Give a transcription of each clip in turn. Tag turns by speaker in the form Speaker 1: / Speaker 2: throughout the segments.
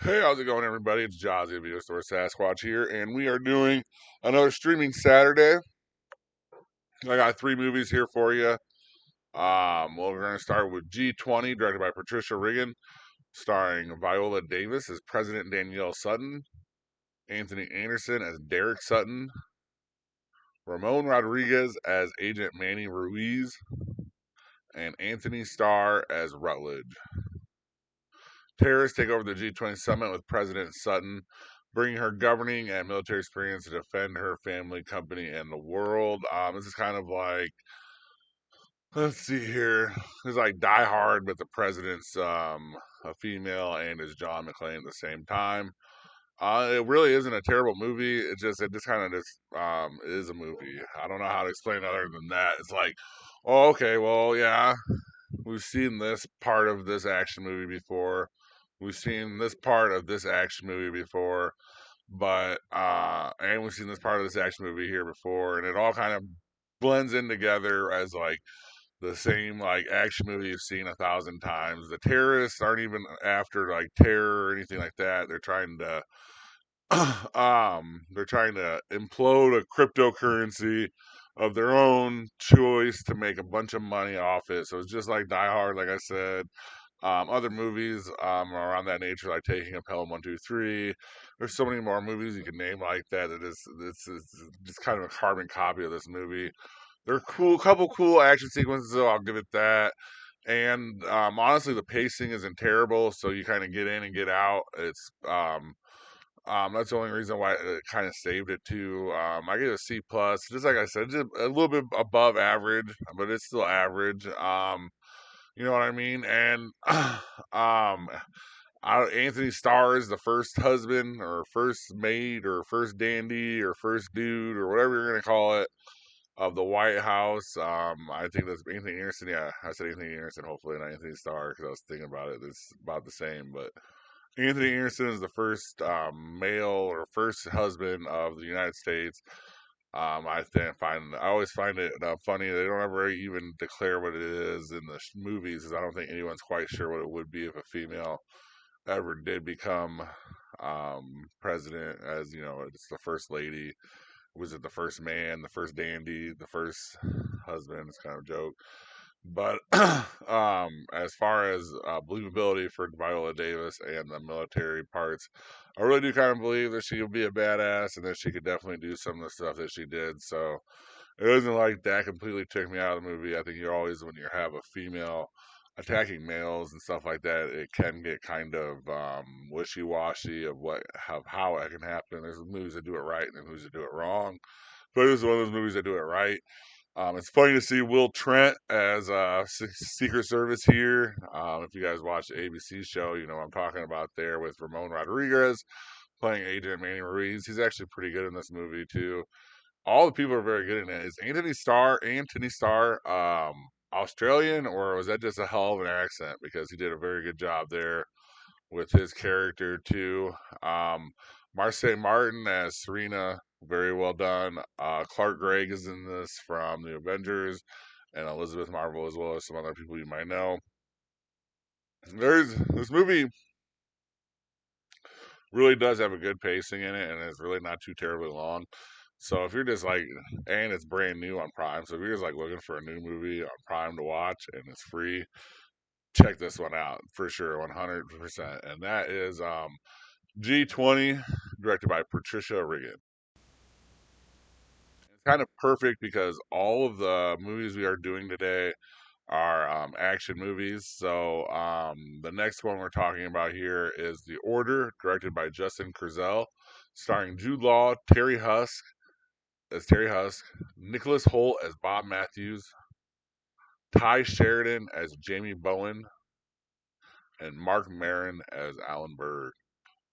Speaker 1: Hey, how's it going, everybody? It's Jazzy of Video Store Sasquatch here, and we are doing another streaming Saturday. I got three movies here for you. Well, we're going to start with G20, directed by Patricia Riggin, starring Viola Davis as President Danielle Sutton, Anthony Anderson as Derek Sutton, Ramon Rodriguez as Agent Manny Ruiz, and Anthony Starr as Rutledge. Terrorists take over the G20 summit with President Sutton, bringing her governing and military experience to defend her family, company, and the world. This is kind of like, let's see here. It's like Die Hard, but the president's a female and is John McClane at the same time. It really isn't a terrible movie. It just kind of just is a movie. I don't know how to explain it other than that. It's like, oh, okay, well, yeah, we've seen this part of this action movie before. We've seen this part of this action movie before, but and we've seen this part of this action movie here before, and it all kind of blends in together as like the same like action movie you've seen 1,000 times. The terrorists aren't even after like terror or anything like that. They're trying to implode a cryptocurrency of their own choice to make a bunch of money off it. So it's just like Die Hard, like I said. Other movies around that nature, like Taking a Pelham 1, 2, 3. There's so many more movies you can name like that. It's just kind of a carbon copy of this movie. There are couple cool action sequences, though. I'll give it that. And honestly, the pacing isn't terrible, so you kind of get in and get out. That's the only reason why it kind of saved it too. I give it a C plus. Just like I said, just a little bit above average, but it's still average. You know what I mean? And Anthony Starr is the first husband or first mate or first dandy or first dude or whatever you're gonna call it of the White House. I think that's Anthony Anderson. Yeah, I said Anthony Anderson. Hopefully not Anthony Starr because I was thinking about it. It's about the same, but Anthony Anderson is the first male or first husband of the United States. I always find it funny they don't ever even declare what it is in the movies because I don't think anyone's quite sure what it would be if a female ever did become president. As you know, it's the first lady. Was it the first man, the first dandy, the first husband? It's kind of a joke. But as far as believability for Viola Davis and the military parts, I really do kind of believe that she would be a badass and that she could definitely do some of the stuff that she did. So it wasn't like that completely took me out of the movie. I think you always, when you have a female attacking males and stuff like that, it can get kind of wishy-washy of how it can happen. There's movies that do it right and there's movies that do it wrong. But this is one of those movies that do it right. It's funny to see Will Trent as Secret Service here. If you guys watch the ABC show, you know what I'm talking about there with Ramon Rodriguez playing Agent Manny Ruiz. He's actually pretty good in this movie too. All the people are very good in it. Is Anthony Starr, Australian, or was that just a hell of an accent? Because he did a very good job there with his character too. Marseille Martin as Serena, very well done. Clark Gregg is in this from the Avengers, and Elizabeth Marvel as well as some other people you might know. There's this movie really does have a good pacing in it, and it's really not too terribly long. So if you're just like, and it's brand new on Prime, so if you're just like looking for a new movie on Prime to watch and it's free, check this one out for sure, 100%. And that is G20, directed by Patricia Riggin. It's kind of perfect because all of the movies we are doing today are action movies. So the next one we're talking about here is The Order, directed by Justin Kurzel, starring Jude Law, Terry Husk, Nicholas Holt as Bob Matthews, Ty Sheridan as Jamie Bowen, and Mark Maron as Alan Berg.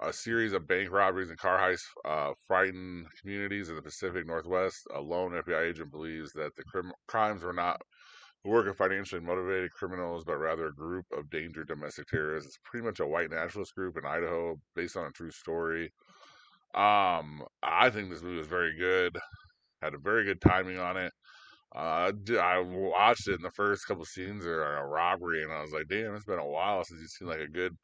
Speaker 1: A series of bank robberies and car heists frighten communities in the Pacific Northwest. A lone FBI agent believes that the crimes were not the work of financially motivated criminals, but rather a group of dangerous domestic terrorists. It's pretty much a white nationalist group in Idaho, based on a true story. I think this movie was very good. Had a very good timing on it. I watched it in the first couple scenes. There are a robbery, and I was like, "Damn, it's been a while since you've seen like a good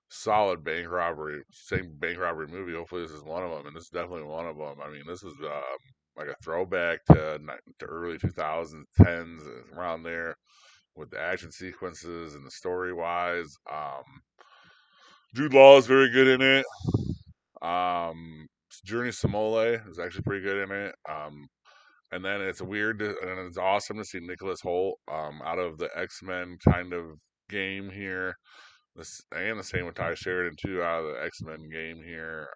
Speaker 1: solid bank robbery, same bank robbery movie. Hopefully, this is one of them, and this is definitely one of them. I mean, this was like a throwback to early 2010s, around there, with the action sequences and the story wise. Jude Law is very good in it. Um, Journey Samole is actually pretty good in it. And then it's weird and it's awesome to see Nicholas Holt out of the X Men kind of game here. And the same with Ty Sheridan too, out of the X Men game here,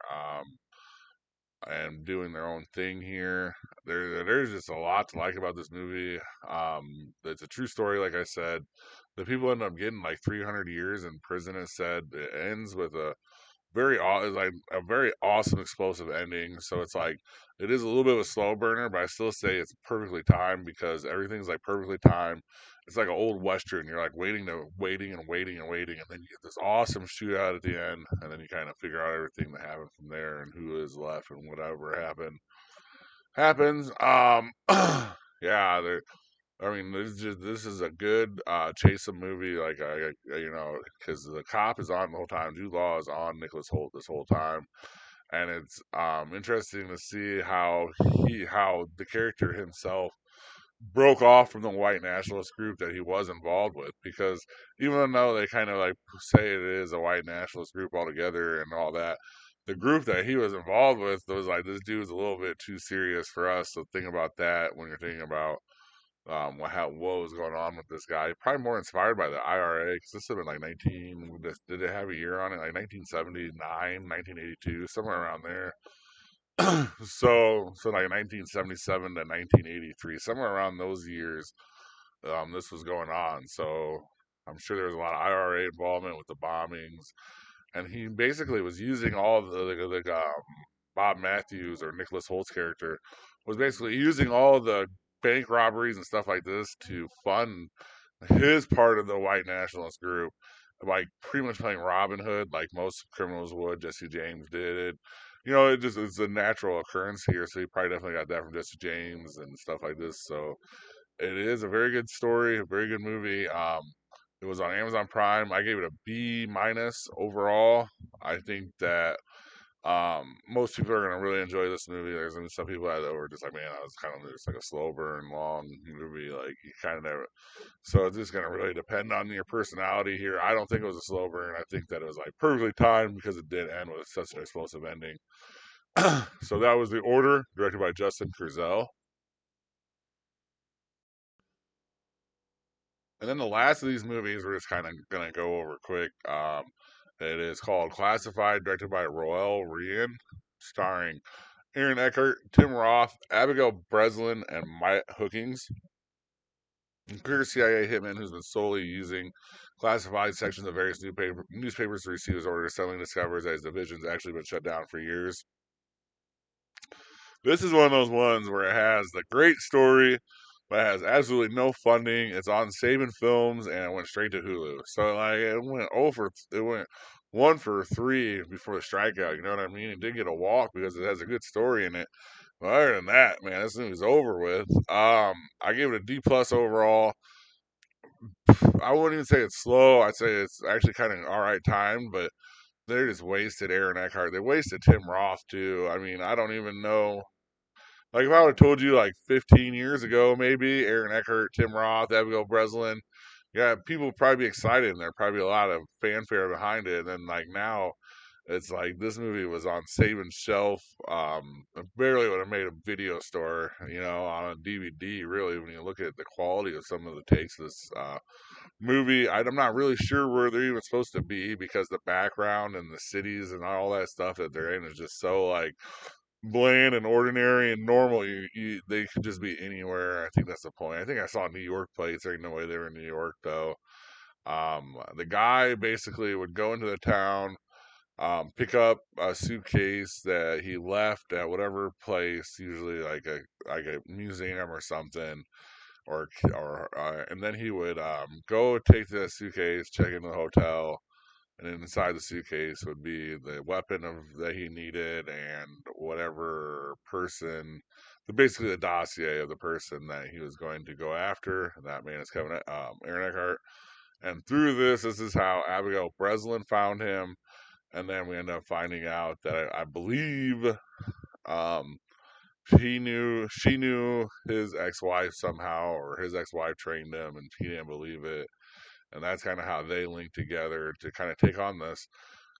Speaker 1: and doing their own thing here. There's just a lot to like about this movie. It's a true story, like I said. The people end up getting like 300 years in prison. It said it ends with a like a very awesome explosive ending. So it's like it is a little bit of a slow burner, but I still say it's perfectly timed because everything's like perfectly timed. It's like an old western. You're like waiting and waiting and waiting, and then you get this awesome shootout at the end, and then you kind of figure out everything that happened from there and who is left and whatever happens. Yeah, I mean, this is a good chase movie. Like because the cop is on the whole time. Jude Law is on Nicholas Holt this whole time, and it's interesting to see how the character himself broke off from the white nationalist group that he was involved with. Because even though they kind of like say it is a white nationalist group altogether and all that, the group that he was involved with was like, this dude's a little bit too serious for us. So think about that when you're thinking about what was going on with this guy. Probably more inspired by the IRA, because this would have been like 19. Did it have a year on it? Like 1979, 1982, somewhere around there. So like 1977 to 1983, somewhere around those years. This was going on. So I'm sure there was a lot of IRA involvement with the bombings, and he basically was using all Bob Matthews, or Nicholas Holt's character, was basically using all the bank robberies and stuff like this to fund his part of the white nationalist group, like pretty much playing Robin Hood, like most criminals would. Jesse James did it. It's a natural occurrence here, so he probably definitely got that from Jesse James and stuff like this. So it is a very good story, a very good movie. It was on Amazon Prime. I gave it a B minus overall. I think that most people are gonna really enjoy this movie. There's gonna be some people that were just like, man, that was kind of just like a slow burn, long movie. Like you kind of never. So it's just gonna really depend on your personality here. I don't think it was a slow burn. I think that it was like perfectly timed because it did end with such an explosive ending. So that was The Order, directed by Justin Kurzel. And then the last of these movies we're just kind of gonna go over quick. It is called Classified, directed by Roel Rien, starring Aaron Eckhart, Tim Roth, Abigail Breslin, and Mike Hookings. A career CIA hitman who's been solely using classified sections of various newspapers to receive his orders, suddenly discovers that his division's actually been shut down for years. This is one of those ones where it has the great story, but it has absolutely no funding. It's on Saban Films, and it went straight to Hulu. So like it went 1 for 3 before the strikeout. You know what I mean? It did get a walk because it has a good story in it. But other than that, man, this movie's over with. I gave it a D plus overall. I wouldn't even say it's slow. I'd say it's actually kind of all right timed, but they just wasted Aaron Eckhart. They wasted Tim Roth too. I mean, I don't even know. Like if I would have told you like 15 years ago, maybe Aaron Eckhart, Tim Roth, Abigail Breslin, yeah, people would probably be excited, and there'd probably be a lot of fanfare behind it. And then like now, it's like this movie was on Saban's shelf. It barely would have made a video store, on a DVD. Really, when you look at the quality of some of the takes of this movie, I'm not really sure where they're even supposed to be because the background and the cities and all that stuff that they're in is just so like bland and ordinary and normal. They could just be anywhere. I think that's the point. I think I saw New York plates. There ain't no way they were in New York though. The guy basically would go into the town, pick up a suitcase that he left at whatever place, usually like a museum or something, and then he would go take the suitcase, check into the hotel, and then inside the suitcase would be the weapon that he needed and whatever person, basically the dossier of the person that he was going to go after. And that man is Aaron Eckhart. And through this is how Abigail Breslin found him, and then we end up finding out that I believe um, she knew his ex-wife somehow, or his ex-wife trained him, and he didn't believe it. And that's kind of how they linked together to kind of take on this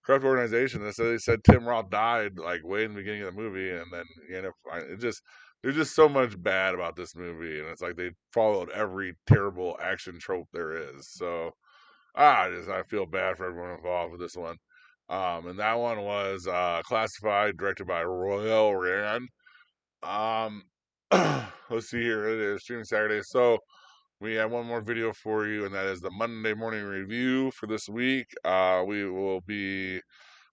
Speaker 1: corrupt organization. They said Tim Roth died like way in the beginning of the movie, and then you end up it just there's just so much bad about this movie, and it's like they followed every terrible action trope there is. So I feel bad for everyone involved with this one. And that one was Classified, directed by Royal Rand. Um, let's see here. It is streaming Saturday. So we have one more video for you, and that is the Monday morning review for this week. We will be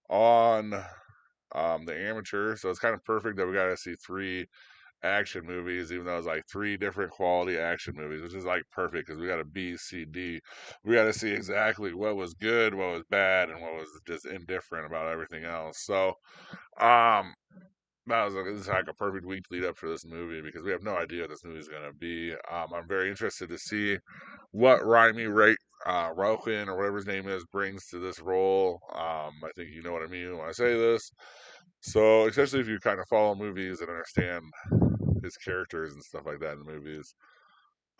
Speaker 1: on the amateur, so it's kind of perfect that we got to see three action movies, even though it's like three different quality action movies, which is like perfect because we got a B, C, D. We got to see exactly what was good, what was bad, and what was just indifferent about everything else. So, um, this is like a perfect week to lead up for this movie because we have no idea what this movie is going to be. I'm very interested to see what Raimi Rauchen or whatever his name is brings to this role. I think you know what I mean when I say this. So, especially if you kind of follow movies and understand his characters and stuff like that in the movies,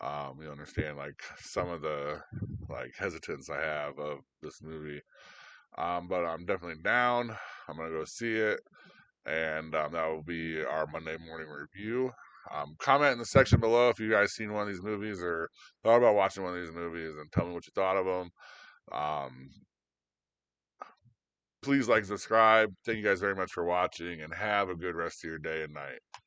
Speaker 1: you understand like some of the like hesitance I have of this movie. But I'm definitely down. I'm gonna go see it, and that will be our Monday morning review. Comment in the section below if you guys seen one of these movies or thought about watching one of these movies, and tell me what you thought of them. Um, please like, subscribe. Thank you guys very much for watching, and have a good rest of your day and night.